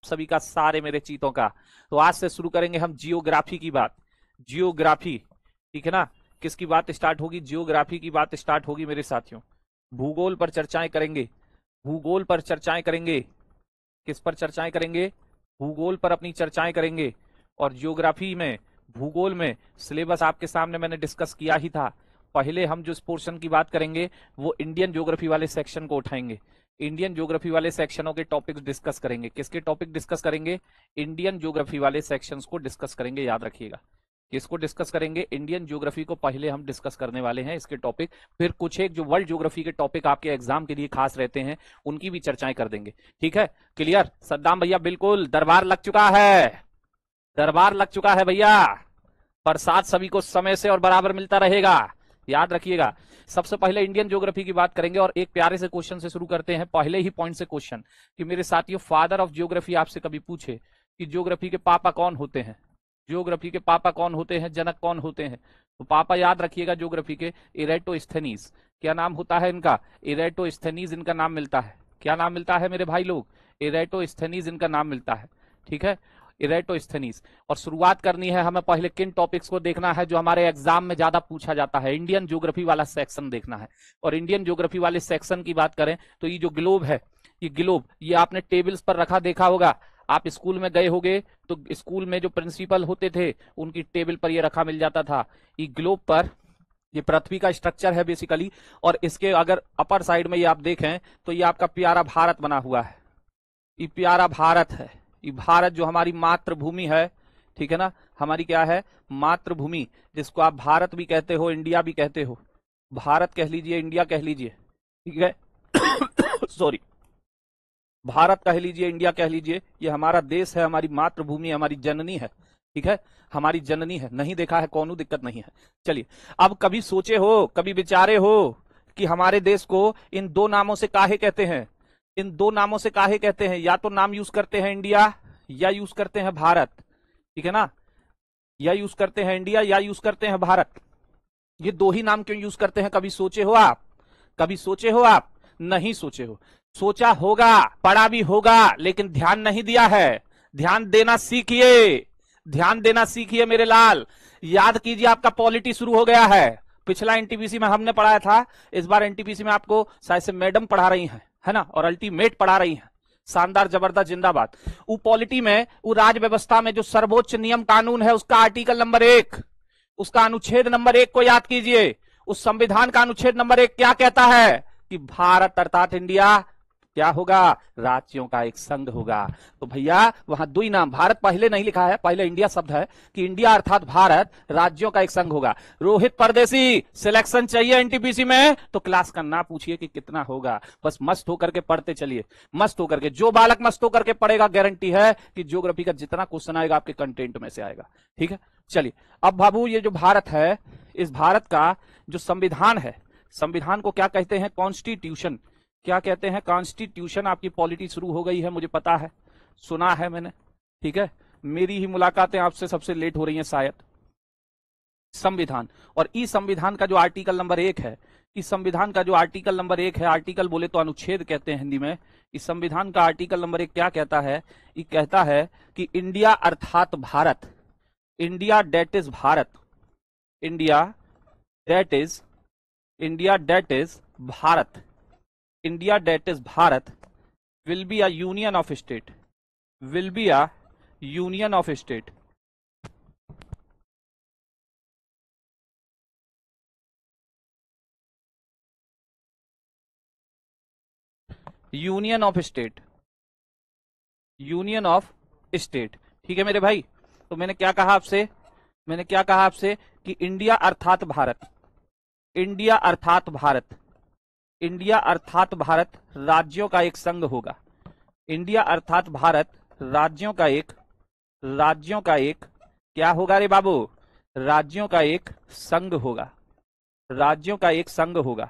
सभी का, सारे मेरे चीतों का। तो आज से शुरू करेंगे हम जियोग्राफी की बात। जियोग्राफी, ठीक है ना। किसकी बात स्टार्ट होगी? जियोग्राफी की बात स्टार्ट होगी मेरे साथियों। भूगोल पर चर्चाएं करेंगे, भूगोल पर चर्चाएं करेंगे। किस पर चर्चाएं करेंगे? भूगोल पर अपनी चर्चाएं करेंगे। और जियोग्राफी में, भूगोल में सिलेबस आपके सामने मैंने डिस्कस किया ही था। पहले हम जो पोर्शन की बात करेंगे वो इंडियन ज्योग्राफी वाले सेक्शन को उठाएंगे। इंडियन ज्योग्राफी वाले सेक्शनों के टॉपिक्स डिस्कस करेंगे। किसके टॉपिक डिस्कस करेंगे? इंडियन ज्योग्राफी वाले सेक्शंस को डिस्कस करेंगे, याद रखिएगा। किसको डिस्कस करेंगे? इंडियन ज्योग्राफी को पहले हम डिस्कस करने वाले हैं, इसके टॉपिक। फिर कुछ एक जो वर्ल्ड ज्योग्राफी के टॉपिक आपके एग्जाम के लिए खास रहते हैं उनकी भी चर्चाएं कर देंगे, ठीक है। क्लियर? सद्दाम भैया बिल्कुल, दरबार लग चुका है, दरबार लग चुका है भैया। प्रसाद सभी को समय से और बराबर मिलता रहेगा, याद रखिएगा। सबसे पहले इंडियन ज्योग्राफी की बात करेंगे और एक प्यारे से क्वेश्चन से शुरू करते हैं, पहले ही पॉइंट से क्वेश्चन कि मेरे साथियों, फादर ऑफ ज्योग्राफी आपसे कभी पूछे कि ज्योग्राफी के पापा कौन होते हैं? ज्योग्राफी के पापा कौन होते हैं? जनक कौन होते हैं? तो पापा याद रखिएगा ज्योग्राफी के, इरेटोस्थेनीज। क्या नाम होता है इनका? इरेटोस्थेनीज इनका नाम मिलता है। क्या नाम मिलता है मेरे भाई लोग? इरेटोस्थेनीज इनका नाम मिलता है, ठीक है, इरेटोस्थेनीज। और शुरुआत करनी है हमें, पहले किन टॉपिक्स को देखना है जो हमारे एग्जाम में ज्यादा पूछा जाता है। इंडियन ज्योग्राफी वाला सेक्शन देखना है। और इंडियन ज्योग्राफी वाले सेक्शन की बात करें तो ये जो ग्लोब है, ये ग्लोब, ये आपने टेबल्स पर रखा देखा होगा। आप स्कूल में गए होंगे तो स्कूल में जो प्रिंसिपल होते थे उनकी टेबल पर ये रखा मिल जाता था। ये ग्लोब पर, ये पृथ्वी का स्ट्रक्चर है बेसिकली। और इसके अगर अपर साइड में ये आप देखें तो ये आपका प्यारा भारत बना हुआ है। ये प्यारा भारत है, ये भारत जो हमारी मातृभूमि है, ठीक है ना, हमारी क्या है? मातृभूमि, जिसको आप भारत भी कहते हो, इंडिया भी कहते हो। भारत कह लीजिए, इंडिया कह लीजिए, ठीक है सॉरी, भारत कह लीजिए, इंडिया कह लीजिए, ये हमारा देश है, हमारी मातृभूमि, हमारी जननी है, ठीक है, हमारी जननी है। नहीं देखा है कौन, दिक्कत नहीं है। चलिए, अब कभी सोचे हो, कभी विचारे हो कि हमारे देश को इन दो नामों से काहे कहते हैं? इन दो नामों से काहे कहते हैं? या तो नाम यूज करते हैं इंडिया या यूज करते हैं भारत, ठीक है ना, या यूज करते हैं इंडिया या यूज करते हैं भारत। ये दो ही नाम क्यों यूज करते हैं? कभी सोचे हो आप? कभी सोचे हो आप? नहीं सोचे हो। सोचा होगा, पढ़ा भी होगा, लेकिन ध्यान नहीं दिया है। ध्यान देना सीखिए, ध्यान देना सीखिए मेरे लाल। याद कीजिए, आपका पॉलिटी शुरू हो गया है। पिछला एनटीपीसी में हमने पढ़ाया था, इस बार एनटीपीसी में आपको शायद से मैडम पढ़ा रही हैं, है ना, और अल्टीमेट पढ़ा रही हैं। शानदार, जबरदस्त, जिंदाबाद। वो पॉलिटी में, वो राज व्यवस्था में जो सर्वोच्च नियम कानून है, उसका आर्टिकल नंबर 1, उसका अनुच्छेद नंबर 1 को याद कीजिए। उस संविधान का अनुच्छेद नंबर 1 क्या कहता है? कि भारत अर्थात इंडिया क्या होगा? राज्यों का एक संघ होगा। तो भैया वहां दो ही नाम, भारत पहले नहीं लिखा है, पहले इंडिया शब्द है, कि इंडिया अर्थात भारत राज्यों का एक संघ होगा। रोहित परदेसी, सिलेक्शन चाहिए एनटीपीसी में तो क्लास का ना पूछिए कि कितना होगा, बस मस्त होकर के पढ़ते चलिए, मस्त होकर के। जो बालक मस्त होकर के पढ़ेगा, गारंटी है कि ज्योग्राफी का जितना क्वेश्चन आएगा आपके कंटेंट में से आएगा, ठीक है। चलिए, अब बाबू, ये जो भारत है, इस भारत का जो संविधान है, संविधान को क्या कहते हैं? कॉन्स्टिट्यूशन। क्या कहते हैं? कॉन्स्टिट्यूशन। आपकी पॉलिटी शुरू हो गई है, मुझे पता है, सुना है मैंने, ठीक है। मेरी ही मुलाकातें आपसे सबसे लेट हो रही हैं शायद। संविधान, और इस संविधान का जो आर्टिकल नंबर 1 है, इस संविधान का जो आर्टिकल नंबर 1 है, आर्टिकल बोले तो अनुच्छेद कहते हैं हिंदी में। इस संविधान का आर्टिकल नंबर 1 क्या कहता है? ये कहता है कि इंडिया अर्थात Bharat, India that is Bharat, India that is, India that is Bharat, India that is Bharat will be a union of state, will be a union of state, union of state, union of state, ठीक है मेरे भाई। तो मैंने क्या कहा आपसे? मैंने क्या कहा आपसे? कि इंडिया अर्थात भारत, इंडिया अर्थात भारत, इंडिया अर्थात भारत राज्यों का एक संघ होगा। इंडिया अर्थात भारत राज्यों का एक, राज्यों का एक क्या होगा रे बाबू? राज्यों का एक संघ होगा, राज्यों का एक संघ होगा,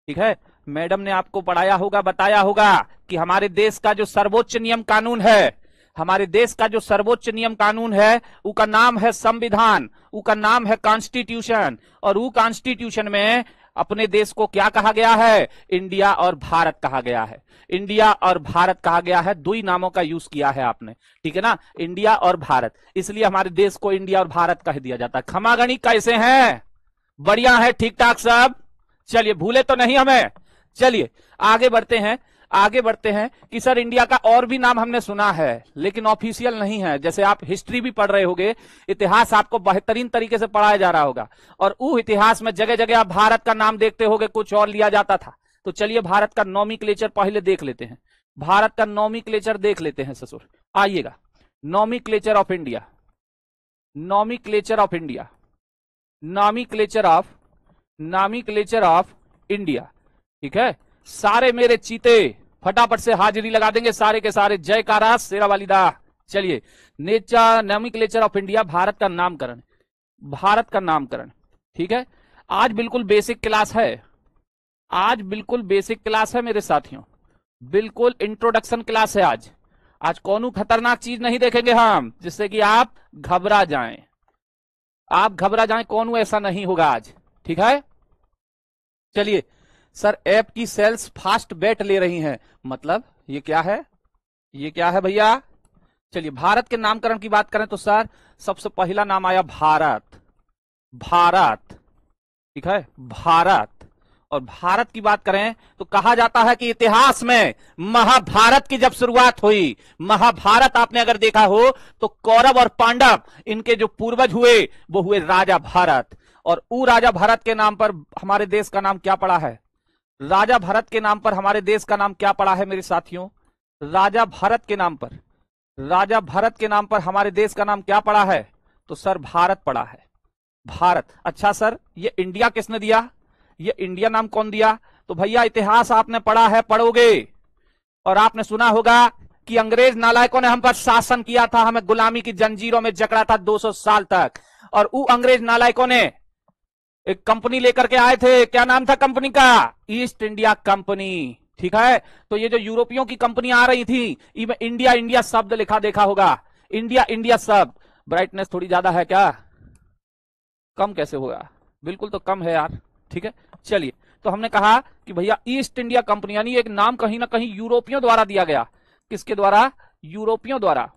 ठीक है। मैडम ने आपको पढ़ाया होगा, बताया होगा कि हमारे देश का जो सर्वोच्च नियम कानून है, हमारे देश का जो सर्वोच्च नियम कानून है, उसका नाम है संविधान, उसका नाम है कॉन्स्टिट्यूशन। और वो कॉन्स्टिट्यूशन में अपने देश को क्या कहा गया है? इंडिया और भारत कहा गया है। इंडिया और भारत कहा गया है, दो ही नामों का यूज किया है आपने, ठीक है ना, इंडिया और भारत, इसलिए हमारे देश को इंडिया और भारत कह दिया जाता है। खमागणी कैसे हैं? बढ़िया है, ठीक ठाक सब। चलिए, भूले तो नहीं हमें। चलिए आगे बढ़ते हैं। आगे बढ़ते हैं कि सर इंडिया का और भी नाम हमने सुना है लेकिन ऑफिशियल नहीं है। जैसे आप हिस्ट्री भी पढ़ रहे होगे, इतिहास आपको बेहतरीन तरीके से पढ़ाया जा रहा होगा, और वो इतिहास में जगह जगह आप भारत का नाम देखते होगे, कुछ और लिया जाता था। तो चलिए भारत का नॉमिक्लेचर पहले देख लेते हैं। भारत का नॉमिक्लेचर देख लेते हैं ससुर, आइएगा। Nomenclature of India, nomenclature of India, nomenclature of India, ठीक है। सारे मेरे चीते फटाफट से हाजिरी लगा देंगे, सारे के सारे जयकारा शेरा वालिदा। चलिए, नॉमिक्लेचर ऑफ इंडिया, भारत का नामकरण, भारत का नामकरण, ठीक है। आज बिल्कुल बेसिक क्लास है, आज बिल्कुल बेसिक क्लास है मेरे साथियों, बिल्कुल इंट्रोडक्शन क्लास है आज। आज कौन खतरनाक चीज नहीं देखेंगे हम जिससे कि आप घबरा जाएं, आप घबरा जाएं, कौन ऐसा नहीं होगा आज, ठीक है। चलिए सर, ऐप की सेल्स फास्ट बेट ले रही हैं, मतलब ये क्या है? ये क्या है भैया? चलिए भारत के नामकरण की बात करें तो सर सबसे पहला नाम आया भारत, भारत, ठीक है, भारत। और भारत की बात करें तो कहा जाता है कि इतिहास में महाभारत की जब शुरुआत हुई, महाभारत आपने अगर देखा हो तो कौरव और पांडव इनके जो पूर्वज हुए वो हुए राजा भारत, और ऊ राजा भारत के नाम पर हमारे देश का नाम क्या पड़ा है? राजा भारत के नाम पर हमारे देश का नाम क्या पड़ा है मेरे साथियों? राजा भारत के नाम पर, राजा भारत के नाम पर हमारे देश का नाम क्या पड़ा है? तो सर भारत पड़ा है, भारत। अच्छा सर, ये इंडिया किसने दिया? ये इंडिया नाम कौन दिया? तो भैया इतिहास आपने पढ़ा है, पढ़ोगे, और आपने सुना होगा कि अंग्रेज नालायकों ने हम पर शासन किया था, हमें गुलामी की जंजीरों में जकड़ा था 200 साल तक, और वो अंग्रेज नालायकों ने एक कंपनी लेकर के आए थे। क्या नाम था कंपनी का? ईस्ट इंडिया कंपनी, ठीक है। तो ये जो यूरोपियों की कंपनी आ रही थी, इनमें इंडिया इंडिया शब्द लिखा देखा होगा, इंडिया इंडिया शब्द। ब्राइटनेस थोड़ी ज्यादा है क्या? कम कैसे होगा? बिल्कुल तो कम है यार, ठीक है। चलिए, तो हमने कहा कि भैया ईस्ट इंडिया कंपनी, यानी एक नाम कहीं ना कहीं यूरोपियों द्वारा दिया गया। किसके द्वारा? यूरोपियों द्वारा।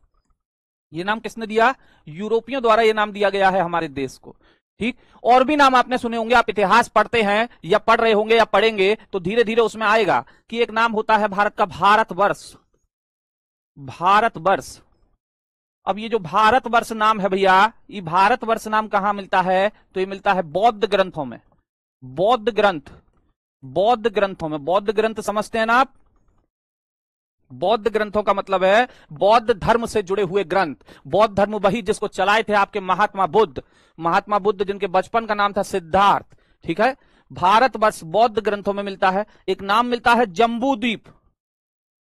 ये नाम किसने दिया? यूरोपियों द्वारा ये नाम दिया गया है हमारे देश को, ठीक। और भी नाम आपने सुने होंगे, आप इतिहास पढ़ते हैं या पढ़ रहे होंगे या पढ़ेंगे तो धीरे धीरे उसमें आएगा कि एक नाम होता है भारत का भारतवर्ष, भारतवर्ष। अब ये जो भारतवर्ष नाम है भैया, ये भारतवर्ष नाम कहां मिलता है? तो ये मिलता है बौद्ध ग्रंथों में, बौद्ध ग्रंथ, बौद्ध ग्रंथों में। बौद्ध ग्रंथ समझते हैं ना आप? बौद्ध ग्रंथों का मतलब है बौद्ध धर्म से जुड़े हुए ग्रंथ। बौद्ध धर्म वही जिसको चलाए थे आपके महात्मा बुद्ध, महात्मा बुद्ध जिनके बचपन का नाम था सिद्धार्थ, ठीक है। भारतवर्ष बौद्ध ग्रंथों में मिलता है। एक नाम मिलता है जम्बू द्वीप,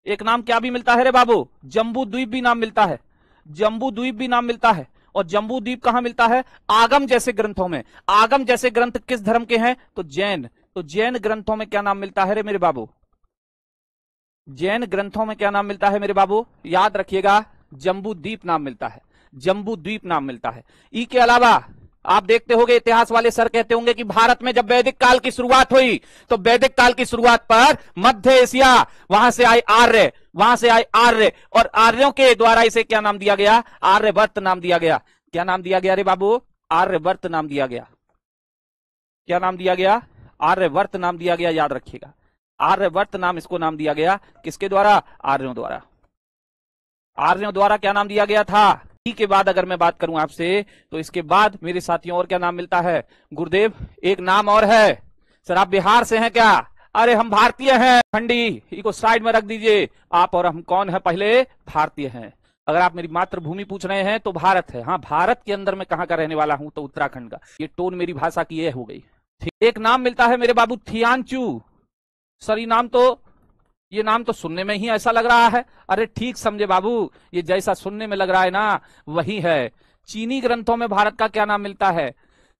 एक नाम क्या भी मिलता है रे बाबू? जम्बू द्वीप भी नाम मिलता है, जम्बू द्वीप भी नाम मिलता है। और जम्बू द्वीप कहां मिलता है? आगम जैसे ग्रंथों में। आगम जैसे ग्रंथ किस धर्म के हैं? तो जैन। तो जैन ग्रंथों में क्या नाम मिलता है रे मेरे बाबू? जैन ग्रंथों में क्या नाम मिलता है मेरे बाबू? याद रखिएगा, जम्बू द्वीप नाम मिलता है, जम्बू द्वीप नाम मिलता है। ई के अलावा आप देखते होंगे इतिहास वाले सर कहते होंगे कि भारत में जब वैदिक काल की शुरुआत हुई तो वैदिक काल की शुरुआत पर मध्य एशिया, वहां से आए आर्य, वहां से आए आर्य, और आर्यों के द्वारा इसे क्या नाम दिया गया? आर्यवर्त नाम दिया गया। क्या नाम दिया गया रे बाबू? आर्यवर्त नाम दिया गया। क्या नाम दिया गया? आर्यवर्त नाम दिया गया, याद रखिएगा। आर्यवर्त नाम इसको नाम दिया गया, किसके द्वारा? आर्यों द्वारा। आर्यों द्वारा क्या नाम दिया गया था? के बाद अगर मैं बात करूं आपसे तो इसके बाद मेरे साथियों और क्या नाम मिलता है? गुरुदेव एक नाम और है। सर आप बिहार से हैं क्या? अरे हम भारतीय हैं। खंडी इसको साइड में रख दीजिए। आप और हम कौन है? पहले भारतीय हैं। अगर आप मेरी मातृभूमि पूछ रहे हैं तो भारत है। हाँ, भारत के अंदर मैं कहां का रहने वाला हूं? तो उत्तराखंड का। ये टोन मेरी भाषा की ये हो गई। एक नाम मिलता है मेरे बाबू थियानचू। सर ये नाम तो सुनने में ही ऐसा लग रहा है। अरे ठीक समझे बाबू, ये जैसा सुनने में लग रहा है ना वही है। चीनी ग्रंथों में भारत का क्या नाम मिलता है?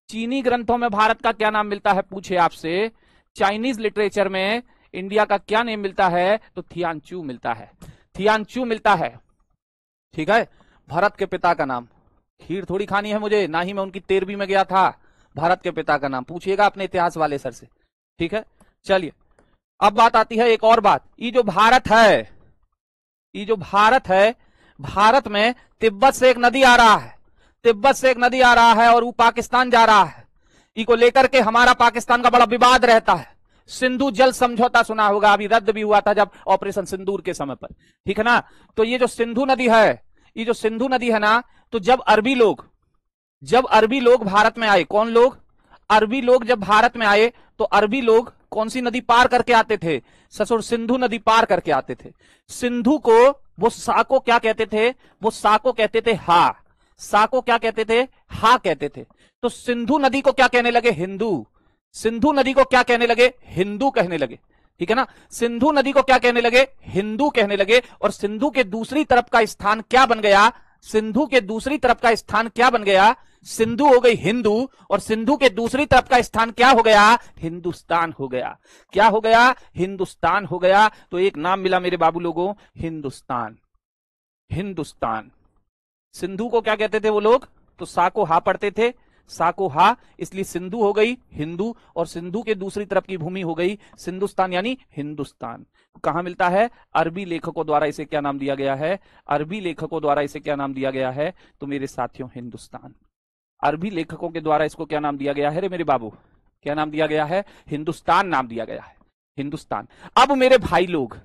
चीनी ग्रंथों में भारत का क्या नाम मिलता है? पूछे आपसे। चाइनीज लिटरेचर में इंडिया का क्या नेम मिलता है? तो थियानचू मिलता है, थियानचू मिलता है, ठीक है। भारत के पिता का नाम, खीर थोड़ी खानी है मुझे, ना ही मैं उनकी 13वीं में गया था। भारत के पिता का नाम पूछिएगा अपने इतिहास वाले सर से। ठीक है, चलिए अब बात आती है एक और बात। ये जो भारत है, ये जो भारत है, भारत में तिब्बत से एक नदी आ रहा है, तिब्बत से एक नदी आ रहा है और वो पाकिस्तान जा रहा है। इको लेकर के हमारा पाकिस्तान का बड़ा विवाद रहता है। सिंधु जल समझौता सुना होगा, अभी रद्द भी हुआ था जब ऑपरेशन सिंदूर के समय पर, ठीक है ना। तो ये जो सिंधु नदी है, ये जो सिंधु नदी है ना, तो जब अरबी लोग भारत में आए, कौन लोग? अरबी लोग जब भारत में आए तो अरबी लोग कौन सी नदी पार करके आते थे? ससुर सिंधु नदी पार करके आते थे। सिंधु को वो सा को क्या कहते थे? वो सा को कहते थे हा, सा को क्या कहते थे? हा कहते थे। तो सिंधु नदी को क्या कहने लगे? हिंदू। सिंधु नदी को क्या कहने लगे? हिंदू कहने लगे, ठीक है ना। सिंधु नदी को क्या कहने लगे? हिंदू कहने लगे। और सिंधु के दूसरी तरफ का स्थान क्या बन गया? सिंधु के दूसरी तरफ का स्थान क्या बन गया? सिंधु हो गई हिंदू, और सिंधु के दूसरी तरफ का स्थान क्या हो गया? हिंदुस्तान हो गया। क्या हो गया? हिंदुस्तान हो गया। तो एक नाम मिला मेरे बाबू लोगों, हिंदुस्तान। हिंदुस्तान। सिंधु को क्या कहते थे वो लोग? तो सा को हा पढ़ते थे, सा को हा, इसलिए सिंधु हो गई हिंदू, और सिंधु के दूसरी तरफ की भूमि हो गई सिंधुस्तान यानी हिंदुस्तान। कहां मिलता है? अरबी लेखकों द्वारा इसे क्या नाम दिया गया है? अरबी लेखकों द्वारा इसे क्या नाम दिया गया है? तो मेरे साथियों, हिंदुस्तान। अरबी लेखकों के द्वारा इसको क्या नाम दिया गया है रे मेरे बाबू? क्या नाम दिया गया है? हिंदुस्तान नाम दिया गया है, हिंदुस्तान। अब मेरे भाई लोग,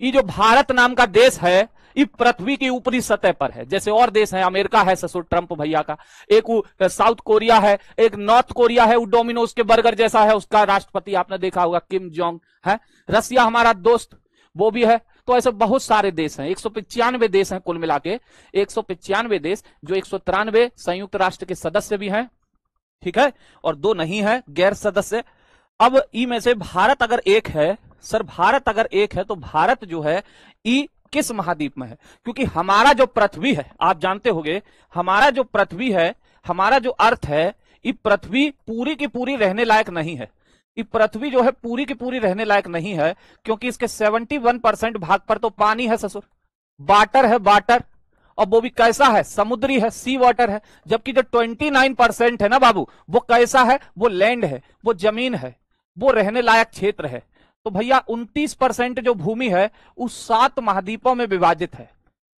ये जो भारत नाम का देश है, ये पृथ्वी की ऊपरी सतह पर है। जैसे और देश है, अमेरिका है ससुर ट्रंप भैया का, एक साउथ कोरिया है, एक नॉर्थ कोरिया है, वो डोमिनोज के बर्गर जैसा है, उसका राष्ट्रपति आपने देखा होगा किम जोंग है। रसिया हमारा दोस्त, वो भी है। तो ऐसे बहुत सारे देश हैं, 195 देश हैं कुल मिला के, 195 देश, जो 193 संयुक्त राष्ट्र के सदस्य भी हैं, ठीक है, और 2 नहीं है गैर सदस्य। अब ई में से भारत अगर एक है, सर भारत अगर एक है, तो भारत जो है ई किस महाद्वीप में है? क्योंकि हमारा जो पृथ्वी है, आप जानते होंगे, हमारा जो पृथ्वी है, हमारा जो अर्थ है, ये पृथ्वी पूरी की पूरी रहने लायक नहीं है। ये पृथ्वी जो है पूरी की पूरी रहने लायक नहीं है, क्योंकि इसके 71% भाग पर तो पानी है ससुर, वाटर है, वाटर, और वो भी कैसा है? समुद्री है, सी वाटर है। जबकि जो 29% है ना बाबू, वो कैसा है? वो लैंड है, वो जमीन है, वो रहने लायक क्षेत्र है। तो भैया 29% जो भूमि है उस 7 महाद्वीपों में विभाजित है।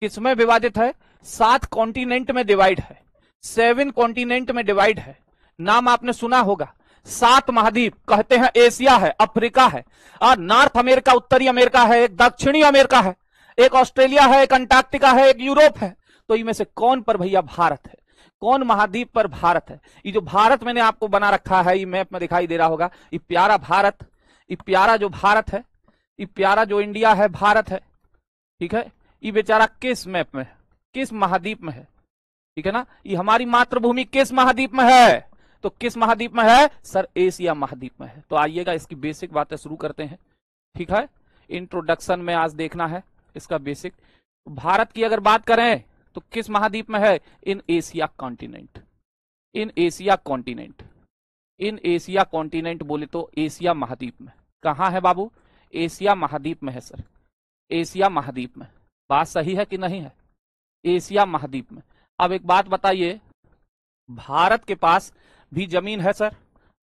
किसमें विभाजित है? 7 कॉन्टिनेंट में डिवाइड है, 7 कॉन्टिनेंट में डिवाइड है। नाम आपने सुना होगा, 7 महाद्वीप कहते हैं। एशिया है, अफ्रीका है, और नॉर्थ अमेरिका, उत्तरी अमेरिका है, एक दक्षिणी अमेरिका है, एक ऑस्ट्रेलिया है, एक अंटार्कटिका है, एक यूरोप है। तो इनमें से कौन पर भैया भारत है? कौन महाद्वीप पर भारत है? ये जो भारत मैंने आपको बना रखा है, ये मैप में दिखाई दे रहा होगा, ये प्यारा भारत, ये प्यारा जो भारत है, ये प्यारा जो इंडिया है, भारत है, ठीक है। ये बेचारा किस मैप में, किस महाद्वीप में है? ठीक है ना। ये हमारी मातृभूमि किस महाद्वीप में है? तो किस महाद्वीप में है? सर एशिया महाद्वीप में है। तो आइएगा इसकी बेसिक बातें शुरू करते हैं, ठीक है। इंट्रोडक्शन में आज देखना है इसका बेसिक। भारत की अगर बात करें तो किस महाद्वीप में है? In Asia continent, in Asia continent, in Asia continent बोले तो एशिया महाद्वीप में। कहां है बाबू? एशिया महाद्वीप में है सर, एशिया महाद्वीप में। बात सही है कि नहीं है? एशिया महाद्वीप में। अब एक बात बताइए, भारत के पास भी जमीन है सर,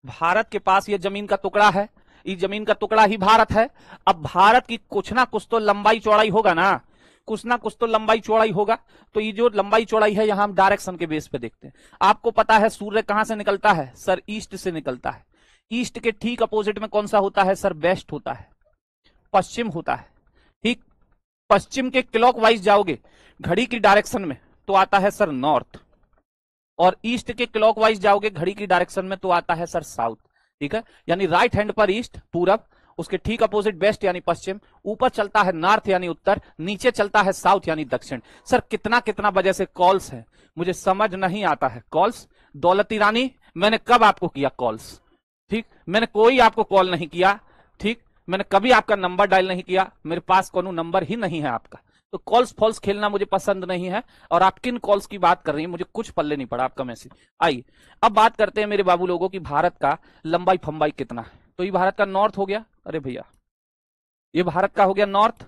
भारत के पास ये जमीन का टुकड़ा है, ये जमीन का टुकड़ा ही भारत है। अब भारत की कुछ ना कुछ तो लंबाई चौड़ाई होगा ना, कुछ ना कुछ तो लंबाई चौड़ाई होगा। तो ये जो लंबाई चौड़ाई है, यहां हम डायरेक्शन के बेस पे देखते हैं। आपको पता है सूर्य कहां से निकलता है? सर ईस्ट से निकलता है। ईस्ट के ठीक अपोजिट में कौन सा होता है? सर वेस्ट होता है, पश्चिम होता है, ठीक। पश्चिम के क्लॉकवाइज जाओगे घड़ी की डायरेक्शन में तो आता है सर नॉर्थ, और ईस्ट के क्लॉकवाइज जाओगे घड़ी की डायरेक्शन में तो आता है सर साउथ, ठीक है। यानी राइट हैंड पर ईस्ट पूरब, उसके ठीक अपोजिट वेस्ट यानी पश्चिम, ऊपर चलता है नॉर्थ यानी उत्तर, नीचे चलता है साउथ यानी दक्षिण। सर कितना कितना वजह से कॉल्स है, मुझे समझ नहीं आता है। कॉल्स दौलती रानी, मैंने कब आपको किया कॉल्स? ठीक, मैंने कोई आपको कॉल नहीं किया, ठीक। मैंने कभी आपका नंबर डायल नहीं किया, मेरे पास कोनो नंबर ही नहीं है आपका। तो कॉल्स फॉल्स खेलना मुझे पसंद नहीं है। और आप किन कॉल्स की बात कर रही हैं, मुझे कुछ पल्ले नहीं पड़ा आपका मैसेज। आइए अब बात करते हैं मेरे बाबू लोगों की, भारत का लंबाई फंबाई कितना है। तो ये भारत का नॉर्थ हो गया, अरे भैया ये भारत का हो गया नॉर्थ,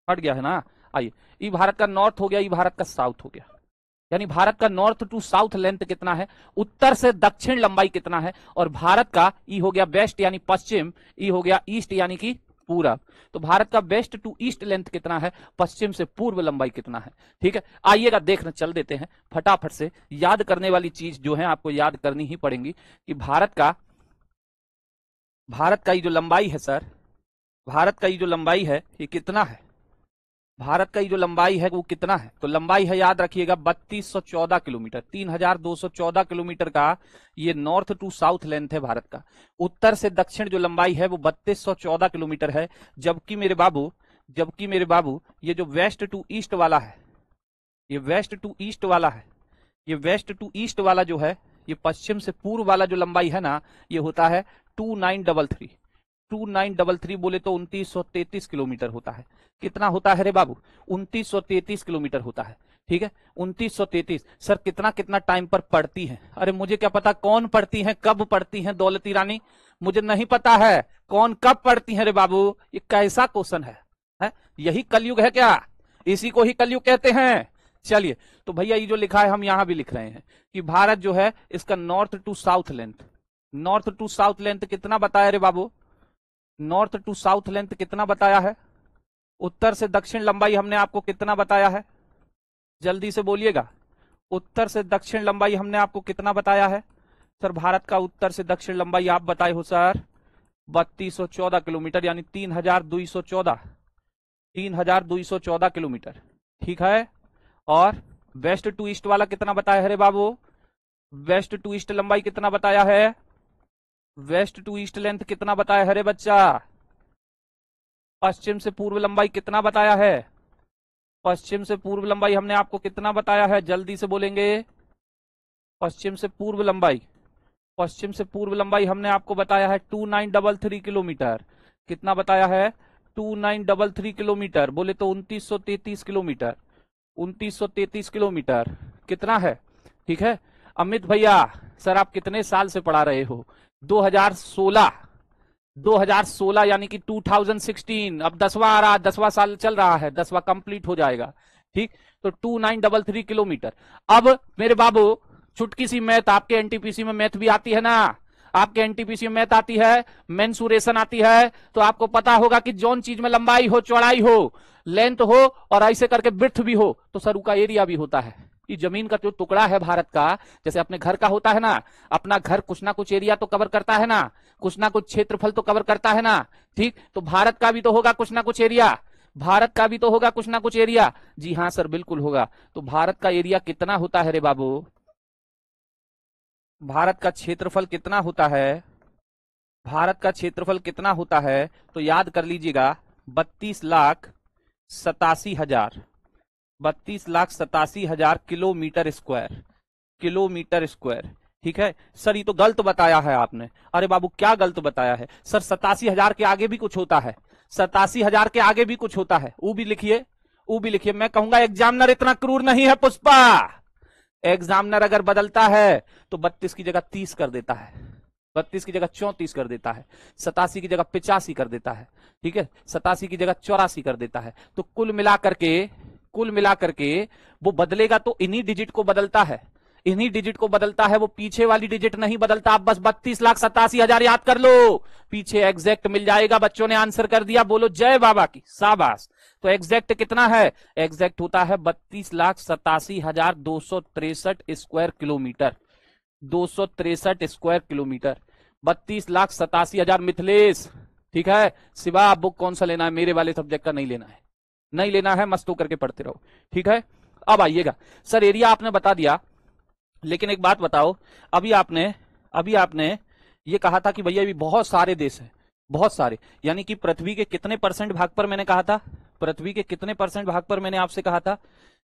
हट गया है ना। आइए ये भारत का नॉर्थ हो गया, ये भारत का साउथ हो गया, यानी भारत का नॉर्थ टू साउथ लेंथ कितना है, उत्तर से दक्षिण लंबाई कितना है, और भारत का ई हो गया वेस्ट यानी पश्चिम, ई हो गया ईस्ट यानी कि पूरब। तो भारत का वेस्ट टू ईस्ट लेंथ कितना है, पश्चिम से पूर्व लंबाई कितना है। ठीक है, आइएगा देखना चल देते हैं फटाफट से। याद करने वाली चीज जो है आपको याद करनी ही पड़ेगी कि भारत का ये जो लंबाई है सर, भारत का ये जो लंबाई है ये कितना है, भारत का ये जो लंबाई है वो कितना है। तो लंबाई है याद रखिएगा 3214 किलोमीटर, 3214 किलोमीटर का ये नॉर्थ टू साउथ लेंथ है भारत का। उत्तर से दक्षिण जो लंबाई है वो 3214 किलोमीटर है। जबकि मेरे बाबू ये जो वेस्ट टू ईस्ट वाला है, ये वेस्ट टू ईस्ट वाला है, ये वेस्ट टू ईस्ट वाला जो है, ये पश्चिम से पूर्व वाला जो लंबाई है ना, ये होता है 2933। 2933 बोले तो 2933 किलोमीटर होता है। कितना होता है रे बाबू, 2933 किलोमीटर होता है। ठीक है, 2933। सर कितना कितना टाइम पर पड़ती है, अरे मुझे क्या पता कौन पढ़ती है, कब पढ़ती है दौलती रानी, मुझे नहीं पता है कौन कब पढ़ती है रे बाबू। ये कैसा क्वेश्चन है? यही कलयुग है क्या, इसी को ही कलयुग कहते हैं। चलिए, तो भैया ये जो लिखा है हम यहां भी लिख रहे हैं कि भारत जो है इसका north to south length, north to south length कितना बताया रे बाबू, नॉर्थ टू साउथ लेंथ कितना बताया है, उत्तर से दक्षिण लंबाई हमने आपको कितना बताया है, जल्दी से बोलिएगा। उत्तर से दक्षिण लंबाई हमने आपको कितना बताया है सर, भारत का उत्तर से दक्षिण लंबाई आप बताए हो सर 3214 किलोमीटर, यानी 3214 किलोमीटर। ठीक है, और वेस्ट टू ईस्ट वाला कितना बताया है रे बाबू, वेस्ट टू ईस्ट लंबाई कितना बताया है, वेस्ट टू ईस्ट लेंथ कितना बताया है रे बच्चा, पश्चिम से पूर्व लंबाई कितना बताया है, पश्चिम से पूर्व लंबाई हमने आपको कितना बताया है, जल्दी से बोलेंगे। पश्चिम से पूर्व लंबाई, पश्चिम से पूर्व लंबाई हमने आपको बताया है 2933 किलोमीटर। कितना बताया है, 2933 किलोमीटर, बोले तो 2933 किलोमीटर, 2933 किलोमीटर कितना है। ठीक है, अमित भैया सर आप कितने साल से पढ़ा रहे हो, 2016 यानी कि 2016, अब 10वां आ रहा, 10वां साल चल रहा है, 10वां कंप्लीट हो जाएगा। ठीक, तो 2933 किलोमीटर। अब मेरे बाबू चुटकी सी मैथ, आपके एनटीपीसी में मैथ भी आती है ना, आपके एनटीपीसी में मैथ आती है, मेंसुरेशन आती है, तो आपको पता होगा कि जौन चीज में लंबाई हो, चौड़ाई हो, लेंथ हो और ऐसे करके ब्रेड्थ भी हो, तो सर उसका एरिया भी होता है। ये जमीन का जो टुकड़ा है भारत का, जैसे अपने घर का होता है ना, अपना घर कुछ ना कुछ एरिया तो कवर करता है ना, कुछ ना कुछ क्षेत्रफल तो कवर करता है ना। ठीक, तो भारत का भी तो होगा कुछ ना कुछ एरिया, भारत का भी तो होगा कुछ ना कुछ एरिया। जी हाँ सर बिल्कुल होगा। तो भारत का एरिया कितना होता है रे बाबू, भारत का क्षेत्रफल कितना होता है, भारत का क्षेत्रफल कितना होता है, तो याद कर लीजिएगा 32,87,000, 32,87,000 किलोमीटर स्क्वायर, किलोमीटर स्क्वायर। ठीक है सर, ये तो गलत बताया है आपने। अरे बाबू क्या गलत बताया है सर, 87,000 के आगे भी कुछ होता है, 87,000 के आगे भी कुछ होता है, वो भी लिखिए, वो भी लिखिए। मैं कहूंगा एग्जामिनर इतना क्रूर नहीं है पुष्पा, एग्जामिनर अगर बदलता है तो 32 की जगह 30 कर देता है, 32 की जगह 34 कर देता है, 87 की जगह 85 कर देता है, ठीक है, 87 की जगह 84 कर देता है। तो कुल मिलाकर के वो बदलेगा तो इन्हीं डिजिट को बदलता है, इन्हीं डिजिट को बदलता है, वो पीछे वाली डिजिट नहीं बदलता। आप बस 32,87,000 याद कर लो, पीछे एग्जैक्ट मिल जाएगा। बच्चों ने आंसर कर दिया, बोलो जय बाबा की, शाबाश। तो एग्जैक्ट कितना है, एग्जैक्ट होता है 32,87,263 square kilometre, 263 square kilometre, 32,87,000। Mithilesh ठीक है, शिवा बुक कौन सा लेना है, मेरे वाले सब्जेक्ट का नहीं लेना है, नहीं लेना है, मस्त होकर के पढ़ते रहो। ठीक है, अब आइएगा सर, एरिया आपने बता दिया, लेकिन एक बात बताओ, अभी आपने ये कहा था कि भैया भी बहुत सारे देश हैं, बहुत सारे, यानी कि पृथ्वी के कितने परसेंट भाग पर मैंने कहा था, पृथ्वी के कितने परसेंट भाग पर मैंने आपसे कहा था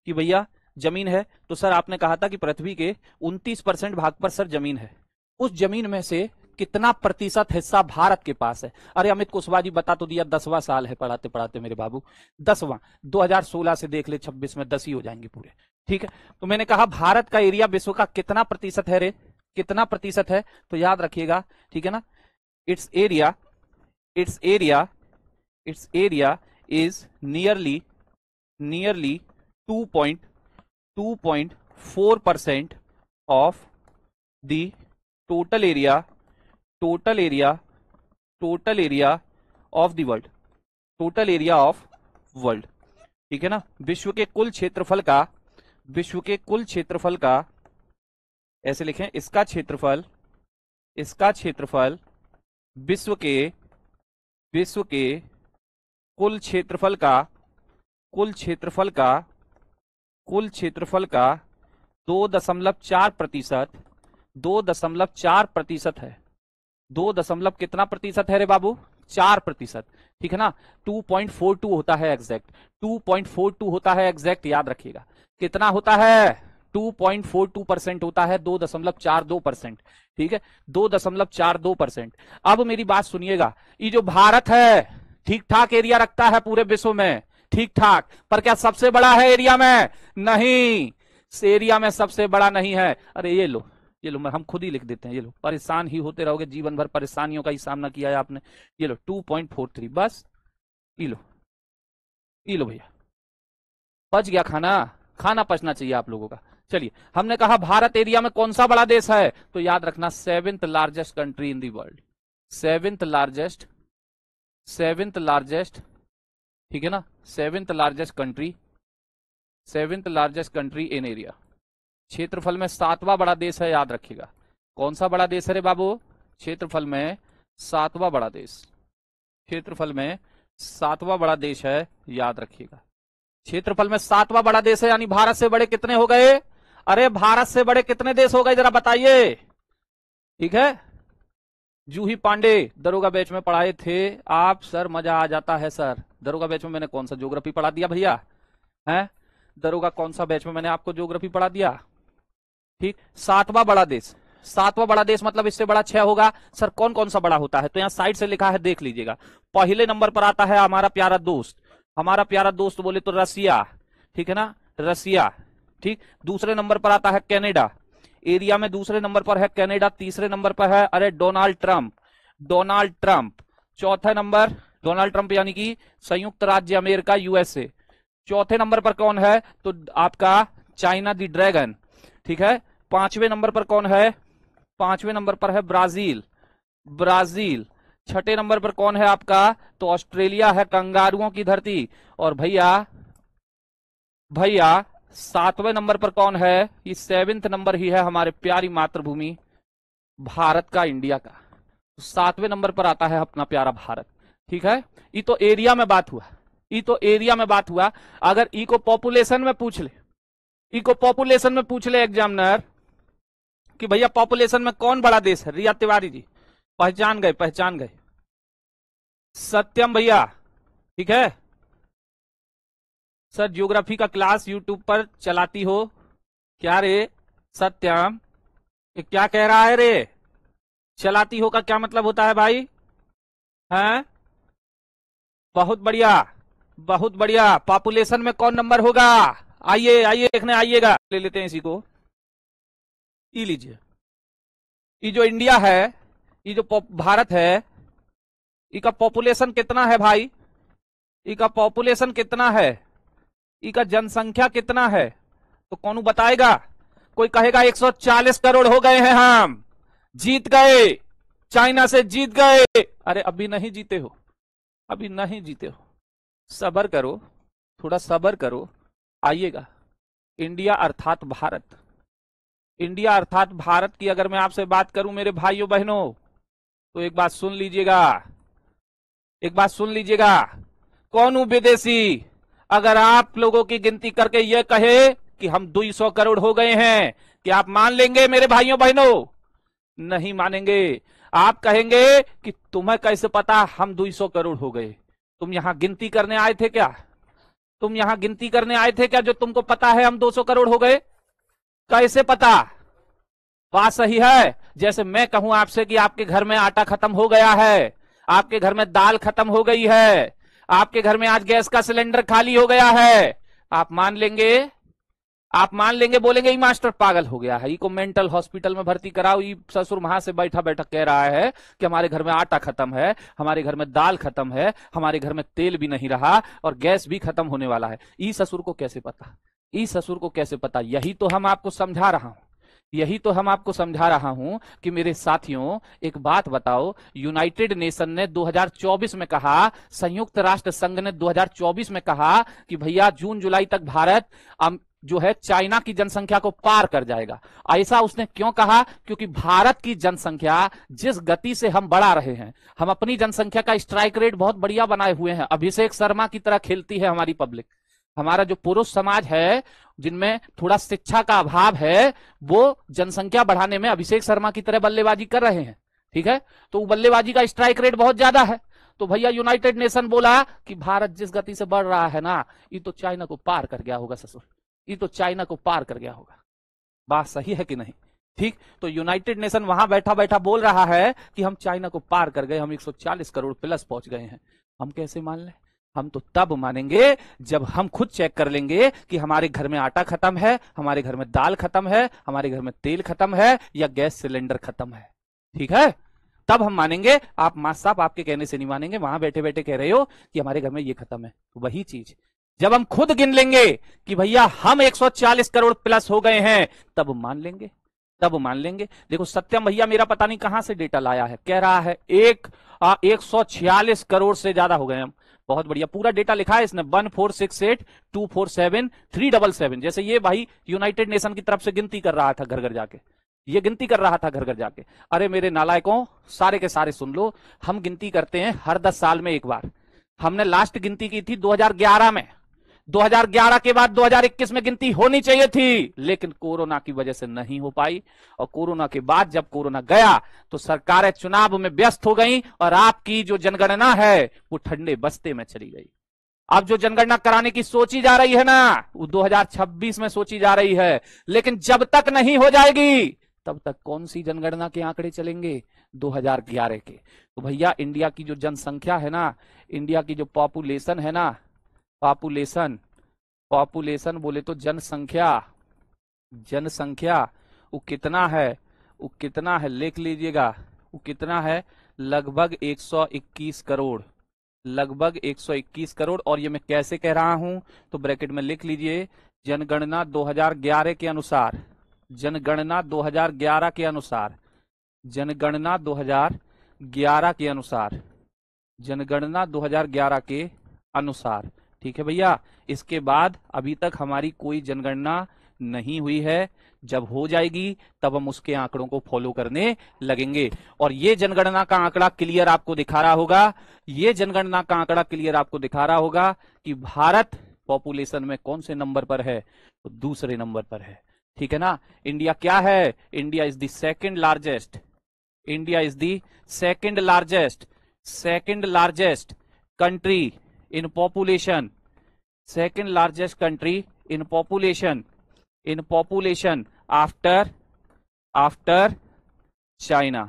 कि भैया जमीन है, तो सर आपने कहा था कि पृथ्वी के 29% भाग पर सर जमीन है। उस जमीन में से कितना प्रतिशत हिस्सा भारत के पास है। अरे अमित कुशवाहा जी बता तो दिया, 10वां साल है पढ़ाते पढ़ाते मेरे बाबू, 10वां, 2016 से देख ले 26 में 10 ही हो जाएंगे पूरे। ठीक है, तो मैंने कहा भारत का एरिया विश्व का कितना प्रतिशत है रे, कितना प्रतिशत है, तो याद रखिएगा, ठीक है ना, it's area is nearly 2.4 4% of the total area of the world, total area of world, ठीक है ना। विश्व के कुल क्षेत्रफल का ऐसे लिखें, इसका क्षेत्रफल विश्व के कुल क्षेत्रफल का 2.4% है। 2 कितना प्रतिशत है रे बाबू? 4%, ठीक है ना। 2.42 होता है एग्जैक्ट, 2.42 होता है एग्जैक्ट, याद रखिएगा। कितना होता है? 2.42% होता है, 2.42%, ठीक है, 2.42%। अब मेरी बात सुनिएगा, ये जो भारत है ठीक ठाक एरिया रखता है पूरे विश्व में, ठीक ठाक, पर क्या सबसे बड़ा है एरिया में? नहीं, इस एरिया में सबसे बड़ा नहीं है। अरे ये लो हम खुद ही लिख देते हैं, ये लो, परेशान ही होते रहोगे जीवन भर, परेशानियों का ही सामना किया है आपने। ये लो 2.43, बस ये लो भैया, पच गया खाना पचना चाहिए आप लोगों का। चलिए, हमने कहा भारत एरिया में कौन सा बड़ा देश है, तो याद रखना 7th largest country in the world, 7th largest, ठीक है ना, 7th largest country in area. क्षेत्रफल में 7वां बड़ा देश है, याद रखिएगा। कौन सा बड़ा देश है रे बाबू? क्षेत्रफल में 7वां बड़ा देश, क्षेत्रफल में 7वां बड़ा देश है, याद रखिएगा। क्षेत्रफल में 7वां बड़ा देश है, यानी भारत से बड़े कितने हो गए? अरे भारत से बड़े कितने देश हो गए जरा बताइए, ठीक है। जूही पांडे दरोगा बैच में पढ़ाए थे आप सर, मजा आ जाता है सर। दरोगा बैच में मैंने कौन सा ज्योग्राफी पढ़ा दिया भैया? है दरोगा कौन सा बैच में मैंने आपको ज्योग्राफी पढ़ा दिया? ठीक, 7वां बड़ा देश, 7वां बड़ा देश मतलब इससे बड़ा 6 होगा। सर कौन कौन सा बड़ा होता है? तो यहाँ साइड से लिखा है, देख लीजिएगा। पहले नंबर पर आता है हमारा प्यारा दोस्त बोले तो रसिया, ठीक है ना, रसिया, ठीक। दूसरे नंबर पर आता है कनाडा, एरिया में दूसरे नंबर पर है कनाडा। तीसरे नंबर पर है अरे डोनाल्ड ट्रंप। चौथे नंबर डोनाल्ड ट्रंप यानी कि संयुक्त राज्य अमेरिका, यूएसए। चौथे नंबर पर कौन है? तो आपका चाइना दी ड्रैगन, ठीक है। 5वें नंबर पर कौन है? 5वें नंबर पर है ब्राजील। 6ठे नंबर पर कौन है आपका? तो ऑस्ट्रेलिया है, कंगारुओं की धरती। और भैया 7वें नंबर पर कौन है? ये 7th नंबर ही है हमारे प्यारी मातृभूमि भारत का, इंडिया का। 7वें नंबर पर आता है अपना प्यारा भारत, ठीक है। ये तो एरिया में बात हुआ, अगर ई को पॉपुलेशन में पूछ ले एग्जामिनर कि भैया पॉपुलेशन में कौन बड़ा देश है? रिया तिवारी जी पहचान गए। सत्यम भैया, ठीक है। सर ज्योग्राफी का क्लास यूट्यूब पर चलाती हो क्या रे सत्यम? ये क्या कह रहा है रे? चलाती हो का क्या मतलब होता है भाई? हैं? बहुत बढ़िया। पॉपुलेशन में कौन नंबर होगा? आइए देखने आइएगा। ले लेते हैं इसी को, ये लीजिए। ये जो इंडिया है, ये जो भारत है, इसका पॉपुलेशन कितना है भाई? इसका पॉपुलेशन कितना है? इसका जनसंख्या कितना है? तो कौन बताएगा? कोई कहेगा 140 करोड़ हो गए हैं, हम जीत गए, चाइना से जीत गए। अरे अभी नहीं जीते हो, सब्र करो, थोड़ा सब्र करो, आइएगा। इंडिया अर्थात भारत की अगर मैं आपसे बात करूं मेरे भाइयों बहनों, तो एक बात सुन लीजिएगा। कौन हूं विदेशी? अगर आप लोगों की गिनती करके ये कहे कि हम 200 करोड़ हो गए हैं, कि आप मान लेंगे मेरे भाइयों बहनों? नहीं मानेंगे। आप कहेंगे कि तुम्हें कैसे पता हम 200 करोड़ हो गए? तुम यहां गिनती करने आए थे क्या? जो तुमको पता है हम 200 करोड़ हो गए? कैसे पता? बात सही है। जैसे मैं कहूं आपसे कि आपके घर में आटा खत्म हो गया है, आपके घर में दाल खत्म हो गई है, आपके घर में आज गैस का सिलेंडर खाली हो गया है, आप मान लेंगे, बोलेंगे ये मास्टर पागल हो गया है, को मेंटल हॉस्पिटल में भर्ती कराओ। ये ससुर वहां से बैठा कह रहा है कि हमारे घर में आटा खत्म है, हमारे घर में दाल खत्म है, हमारे घर में तेल भी नहीं रहा और गैस भी खत्म होने वाला है। ये ससुर को कैसे पता? इस ससुर को कैसे पता? यही तो हम आपको समझा रहा हूं, यही तो हम आपको समझा रहा हूं कि मेरे साथियों एक बात बताओ, यूनाइटेड नेशन ने 2024 में कहा, संयुक्त राष्ट्र संघ ने 2024 में कहा कि भैया जून जुलाई तक भारत जो है चाइना की जनसंख्या को पार कर जाएगा। ऐसा उसने क्यों कहा? क्योंकि भारत की जनसंख्या जिस गति से हम बढ़ा रहे हैं, हम अपनी जनसंख्या का स्ट्राइक रेट बहुत बढ़िया बनाए हुए हैं। अभिषेक शर्मा की तरह खेलती है हमारी पब्लिक। हमारा जो पुरुष समाज है जिनमें थोड़ा शिक्षा का अभाव है, वो जनसंख्या बढ़ाने में अभिषेक शर्मा की तरह बल्लेबाजी कर रहे हैं। ठीक है, तो बल्लेबाजी का स्ट्राइक रेट बहुत ज्यादा है। तो भैया यूनाइटेड नेशन बोला कि भारत जिस गति से बढ़ रहा है ना, ये तो चाइना को पार कर गया होगा ससुर, ये तो चाइना को पार कर गया होगा। बात सही है कि नहीं? ठीक, तो यूनाइटेड नेशन वहां बैठा बैठा बोल रहा है कि हम चाइना को पार कर गए, हम 140 करोड़ प्लस पहुंच गए हैं। हम कैसे मान लें? हम तो तब मानेंगे जब हम खुद चेक कर लेंगे कि हमारे घर में आटा खत्म है, हमारे घर में दाल खत्म है, हमारे घर में तेल खत्म है, या गैस सिलेंडर खत्म है। ठीक है, तब हम मानेंगे। आप मां साहब आपके कहने से नहीं मानेंगे, वहां बैठे बैठे कह रहे हो कि हमारे घर में ये खत्म है। तो वही चीज जब हम खुद गिन लेंगे कि भैया हम 140 करोड़ प्लस हो गए हैं, तब मान लेंगे, तब मान लेंगे। देखो सत्यम भैया मेरा पता नहीं कहां से डेटा लाया है, कह रहा है 146 करोड़ से ज्यादा हो गए हम। बहुत बढ़िया, पूरा डेटा लिखा है इसने, 1468247377। जैसे ये भाई यूनाइटेड नेशन की तरफ से गिनती कर रहा था घर घर जाके, ये गिनती कर रहा था घर घर जाके। अरे मेरे नालायकों, सारे के सारे सुन लो, हम गिनती करते हैं हर 10 साल में एक बार। हमने लास्ट गिनती की थी 2011 में। 2011 के बाद 2021 में गिनती होनी चाहिए थी, लेकिन कोरोना की वजह से नहीं हो पाई। और कोरोना के बाद जब कोरोना गया तो सरकारें चुनाव में व्यस्त हो गई और आपकी जो जनगणना है वो ठंडे बस्ते में चली गई। अब जो जनगणना कराने की सोची जा रही है ना, वो 2026 में सोची जा रही है, लेकिन जब तक नहीं हो जाएगी तब तक कौन सी जनगणना के आंकड़े चलेंगे? 2011 के। तो भैया इंडिया की जो जनसंख्या है ना, इंडिया की जो पॉपुलेशन है ना, पॉपुलेशन बोले तो जनसंख्या, जनसंख्या वो कितना है? वो कितना है लिख लीजिएगा, वो कितना है? लगभग 121 करोड़, लगभग 121 करोड़। और ये मैं कैसे कह रहा हूं तो ब्रैकेट में लिख लीजिए, जनगणना 2011 के अनुसार, जनगणना 2011 के अनुसार, जनगणना 2011 के अनुसार, जनगणना 2011 के अनुसार। ठीक है भैया, इसके बाद अभी तक हमारी कोई जनगणना नहीं हुई है। जब हो जाएगी तब हम उसके आंकड़ों को फॉलो करने लगेंगे। और ये जनगणना का आंकड़ा क्लियर आपको दिखा रहा होगा, ये जनगणना का आंकड़ा क्लियर आपको दिखा रहा होगा कि भारत पॉपुलेशन में कौन से नंबर पर है? तो दूसरे नंबर पर है। ठीक है ना? इंडिया क्या है? India is the second largest, India is the second largest country in population, second largest country in population after China,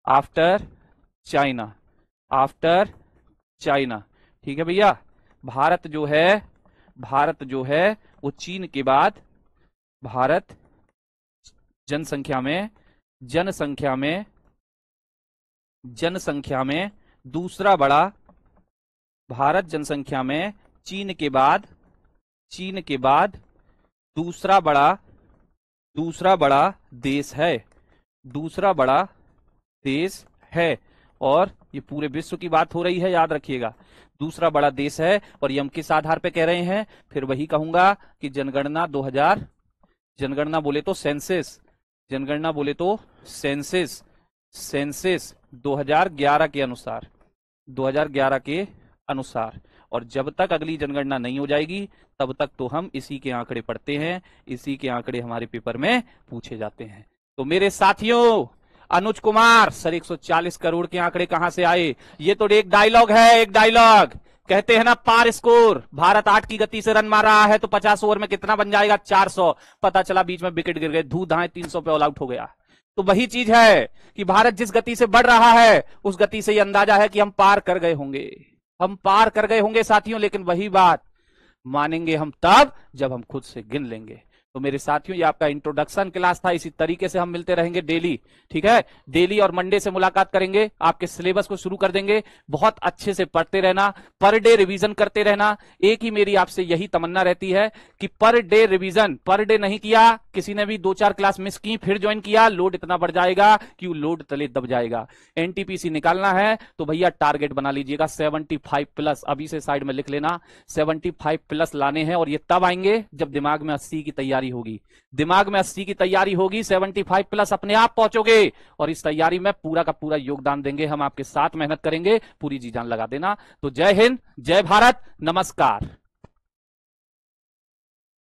after China। ठीक है भैया, भारत जो है वो चीन के बाद, भारत जनसंख्या में दूसरा बड़ा, भारत जनसंख्या में चीन के बाद दूसरा बड़ा देश है, दूसरा बड़ा देश है। और ये पूरे विश्व की बात हो रही है, याद रखिएगा, दूसरा बड़ा देश है। और ये हम किस आधार पे कह रहे हैं? फिर वही कहूंगा कि जनगणना 2000, जनगणना बोले तो सेंसस, जनगणना बोले तो सेंसस, सेंसस 2011 के अनुसार, 2011 के अनुसार। और जब तक अगली जनगणना नहीं हो जाएगी तब तक तो हम इसी के आंकड़े पढ़ते हैं, इसी के आंकड़े हमारे पेपर में पूछे जाते हैं। तो मेरे साथियों, अनुज कुमार सर 140 करोड़ के आंकड़े कहां से आए? ये तो एक डायलॉग है, एक डायलॉग। कहते हैं ना पार स्कोर, भारत 8 की गति से रन मार रहा है तो 50 ओवर में कितना बन जाएगा? 400। पता चला बीच में विकेट गिर गए, धू धाए 300 पे ऑल आउट हो गया। तो वही चीज है कि भारत जिस गति से बढ़ रहा है उस गति से ये अंदाजा है कि हम पार कर गए होंगे, हम पार कर गए होंगे साथियों। लेकिन वही बात मानेंगे हम तब जब हम खुद से गिन लेंगे। तो तो मेरे साथियों ये आपका इंट्रोडक्शन क्लास था, इसी तरीके से हम मिलते रहेंगे डेली, ठीक है। डेली और मंडे से मुलाकात करेंगे, आपके सिलेबस को शुरू कर देंगे। बहुत अच्छे से पढ़ते रहना, पर डे रिवीजन करते रहना। एक ही मेरी आपसे यही तमन्ना रहती है कि per day revision, per day नहीं किया, किसी ने भी 2-4 क्लास मिस की फिर ज्वाइन किया, लोड इतना बढ़ जाएगा कि वो लोड तले दब जाएगा। एनटीपीसी निकालना है तो भैया टारगेट बना लीजिएगा 75 प्लस, अभी से साइड में लिख लेना 75 प्लस लाने हैं। और ये तब आएंगे जब दिमाग में 80 की तैयारी होगी। दिमाग में 80 की तैयारी होगी, 75 प्लस अपने आप पहुंचोगे। और इस तैयारी में पूरा का पूरा योगदान देंगे, हम आपके साथ मेहनत करेंगे, पूरी जी जान लगा देना। तो जय हिंद, जय भारत, नमस्कार।